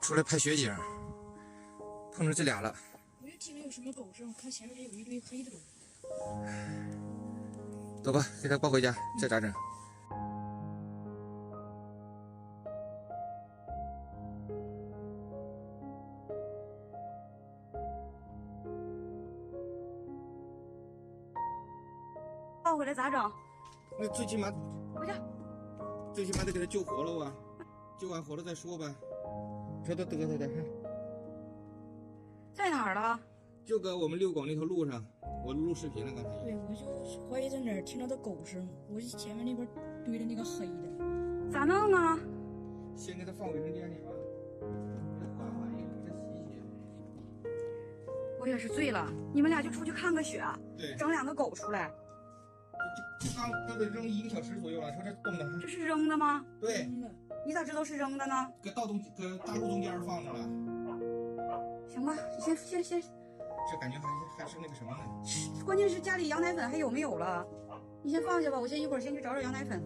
出来拍雪景，碰着这俩了。我就听着有什么狗声，我看前面有一堆黑的东西。走吧，给他抱回家，这咋整？抱回来咋整？那最起码回家。得给他救活了啊！救完活了再说呗。这都嘚瑟的，在哪儿了？就搁我们遛狗那条路上，我录视频了刚才。对，我就怀疑在哪儿听到的狗声，我前面那边堆的那个黑的。咋弄啊？先给他放卫生间里吧，给他换衣服，给他洗洗。我也是醉了，你们俩就出去看个雪，对，整2个狗出来。这刚都得扔1个小时左右了，说这冻的。这是扔的吗？对，你咋知道是扔的呢？搁大路中间放着了。行吧，你先，这感觉还是那个什么呢？关键是家里羊奶粉还有没有了？你先放下吧，我一会儿先去找羊奶粉。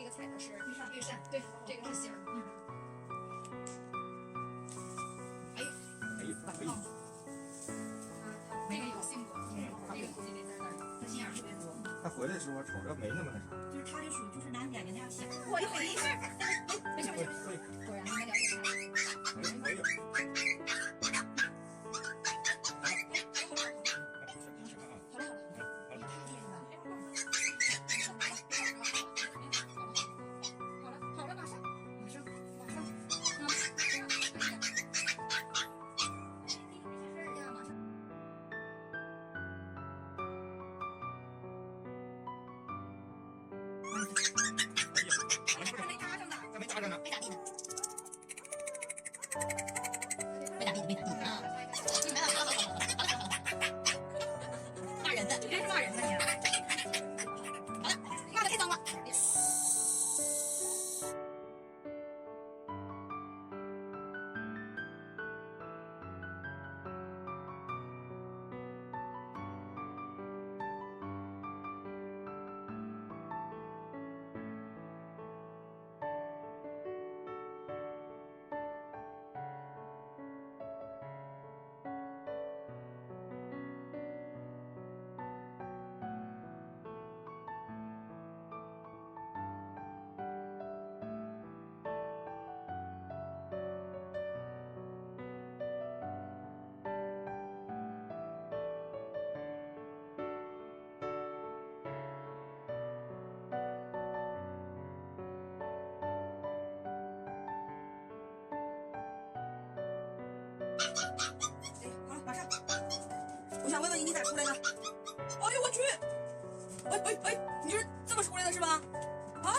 个彩的是御膳，对，这个是杏儿。哎，这个有性格，这个估计得在那儿，他心眼儿特别多。他回来的时候瞅着没那么那啥。就是他就属于就是男眼睛那样想，我有没事，没事没事，果然你们了解他。可以。骂人的，你这是骂人的你。好了，骂的太脏了。好了，马上。我想问问你，你咋出来的？哎呦我去！你是这么出来的是吧？啊？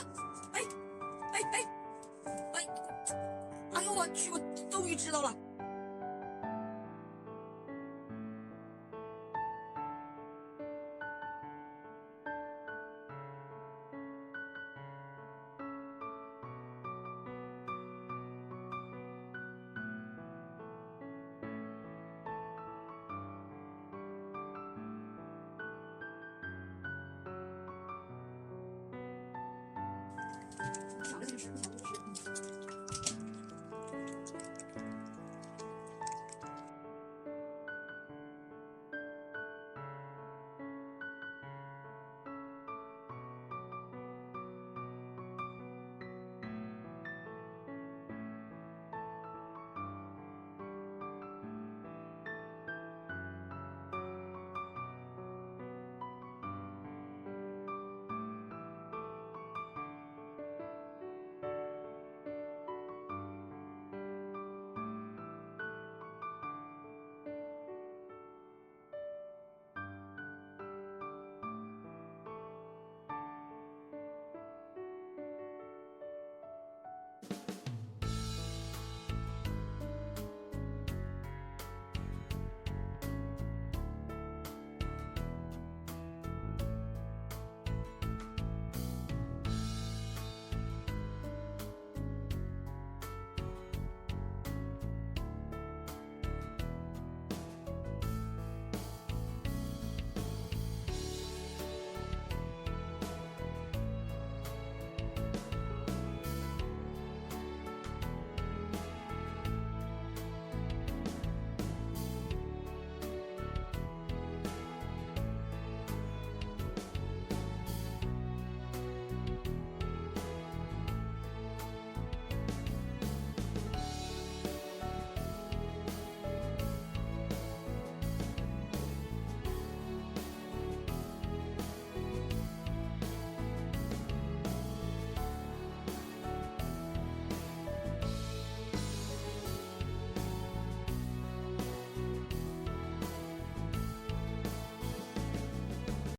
哎呦我去！我终于知道了。想着这个事，不想这个事。